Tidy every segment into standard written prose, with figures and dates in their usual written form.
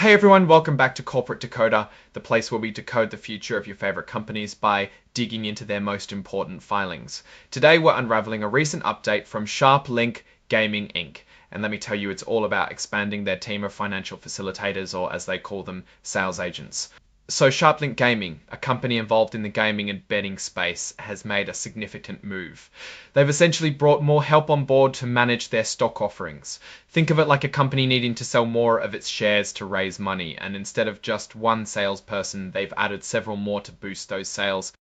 Hey everyone, welcome back to Corporate Decoder, the place where we decode the future of your favorite companies by digging into their most important filings. Today we're unraveling a recent update from SharpLink Gaming Inc. And let me tell you, it's all about expanding their team of financial facilitators, or as they call them, sales agents. So SharpLink Gaming, a company involved in the gaming and betting space, has made a significant move. They've essentially brought more help on board to manage their stock offerings. Think of it like a company needing to sell more of its shares to raise money, and instead of just one salesperson, they've added several more to boost those sales.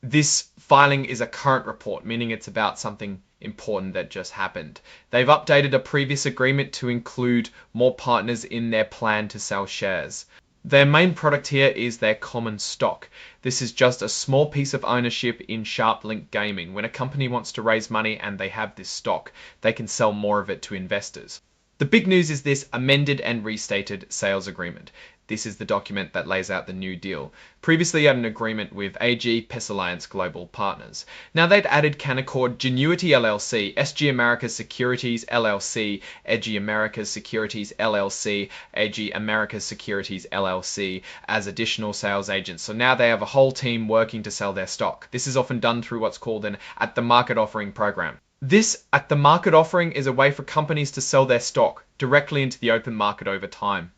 This filing is a current report, meaning it's about something important that just happened. They've updated a previous agreement to include more partners in their plan to sell shares. Their main product here is their common stock. This is just a small piece of ownership in SharpLink Gaming. When a company wants to raise money and they have this stock, they can sell more of it to investors. The big news is this amended and restated sales agreement. This is the document that lays out the new deal. Previously, you had an agreement with AG Alliance Global Partners. Now, they'd added Canaccord Genuity LLC, SG Americas Securities LLC, AG Americas Securities LLC, AG Americas Securities LLC as additional sales agents. So now they have a whole team working to sell their stock. This is often done through what's called an at-the-market offering program. This at-the-market offering is a way for companies to sell their stock directly into the open market over time.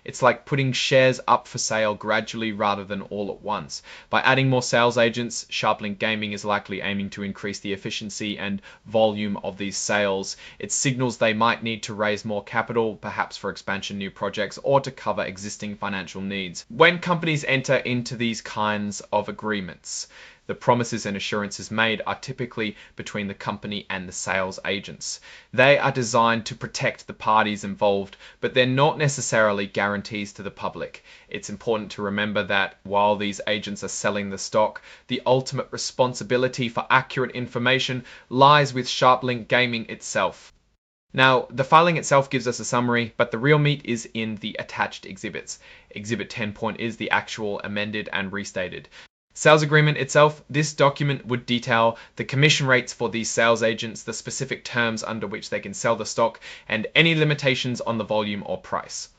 It's like putting shares up for sale gradually rather than all at once. By adding more sales agents, SharpLink Gaming is likely aiming to increase the efficiency and volume of these sales. It signals they might need to raise more capital, perhaps for expansion new projects or to cover existing financial needs. When companies enter into these kinds of agreements, the promises and assurances made are typically between the company and the sales agents. They are designed to protect the parties involved, but they're not necessarily guarantees to the public. It's important to remember that while these agents are selling the stock, the ultimate responsibility for accurate information lies with SharpLink Gaming itself. Now, the filing itself gives us a summary, but the real meat is in the attached exhibits. Exhibit 10 is the actual amended and restated sales agreement itself. This document would detail the commission rates for these sales agents, the specific terms under which they can sell the stock, and any limitations on the volume or price.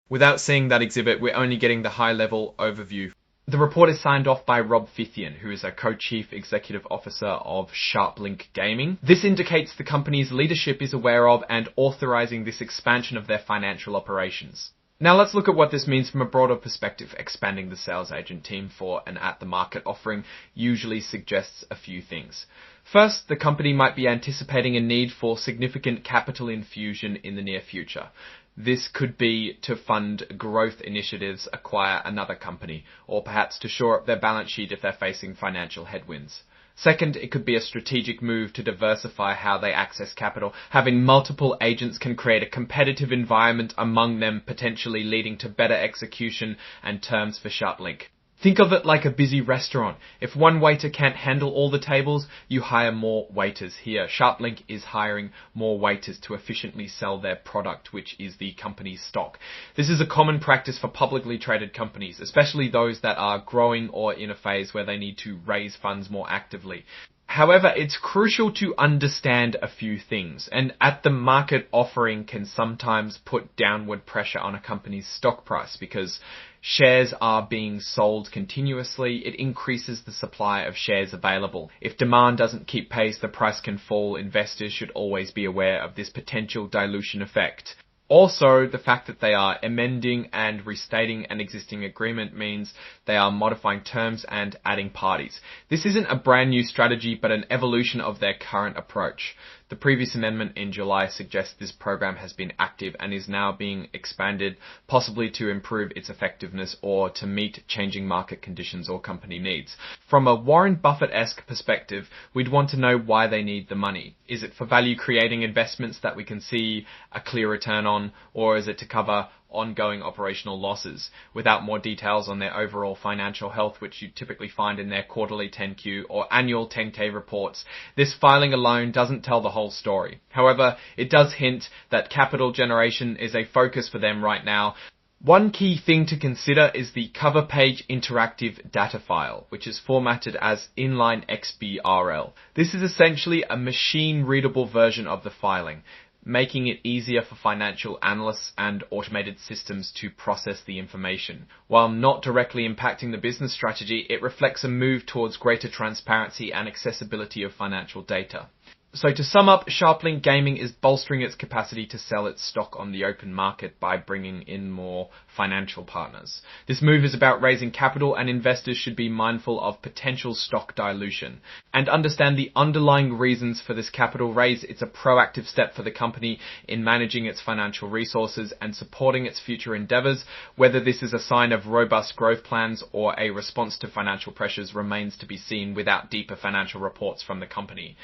Without seeing that exhibit, we're only getting the high-level overview. The report is signed off by Rob Fithian, who is a co-chief executive officer of SharpLink Gaming. This indicates the company's leadership is aware of and authorizing this expansion of their financial operations. Now let's look at what this means from a broader perspective. Expanding the sales agent team for an at-the-market offering usually suggests a few things. First, the company might be anticipating a need for significant capital infusion in the near future. This could be to fund growth initiatives, acquire another company, or perhaps to shore up their balance sheet if they're facing financial headwinds. Second, it could be a strategic move to diversify how they access capital. Having multiple agents can create a competitive environment among them, potentially leading to better execution and terms for SharpLink. Think of it like a busy restaurant. If one waiter can't handle all the tables, you hire more waiters here. SharpLink is hiring more waiters to efficiently sell their product, which is the company's stock. This is a common practice for publicly traded companies, especially those that are growing or in a phase where they need to raise funds more actively. However, it's crucial to understand a few things. And at-the-market offering can sometimes put downward pressure on a company's stock price because shares are being sold continuously. It increases the supply of shares available. If demand doesn't keep pace, the price can fall. Investors should always be aware of this potential dilution effect. Also, the fact that they are amending and restating an existing agreement means they are modifying terms and adding parties. This isn't a brand new strategy, but an evolution of their current approach. The previous amendment in July suggests this program has been active and is now being expanded, possibly to improve its effectiveness or to meet changing market conditions or company needs. From a Warren Buffett-esque perspective, we'd want to know why they need the money. Is it for value-creating investments that we can see a clear return on, or is it to cover ongoing operational losses? Without more details on their overall financial health, which you typically find in their quarterly 10Q or annual 10K reports, this filing alone doesn't tell the whole story. However, it does hint that capital generation is a focus for them right now. One key thing to consider is the cover page interactive data file, which is formatted as inline XBRL. This is essentially a machine-readable version of the filing. making it easier for financial analysts and automated systems to process the information. While not directly impacting the business strategy, it reflects a move towards greater transparency and accessibility of financial data. So to sum up, SharpLink Gaming is bolstering its capacity to sell its stock on the open market by bringing in more financial partners. This move is about raising capital, and investors should be mindful of potential stock dilution and understand the underlying reasons for this capital raise. It's a proactive step for the company in managing its financial resources and supporting its future endeavors. Whether this is a sign of robust growth plans or a response to financial pressures remains to be seen without deeper financial reports from the company.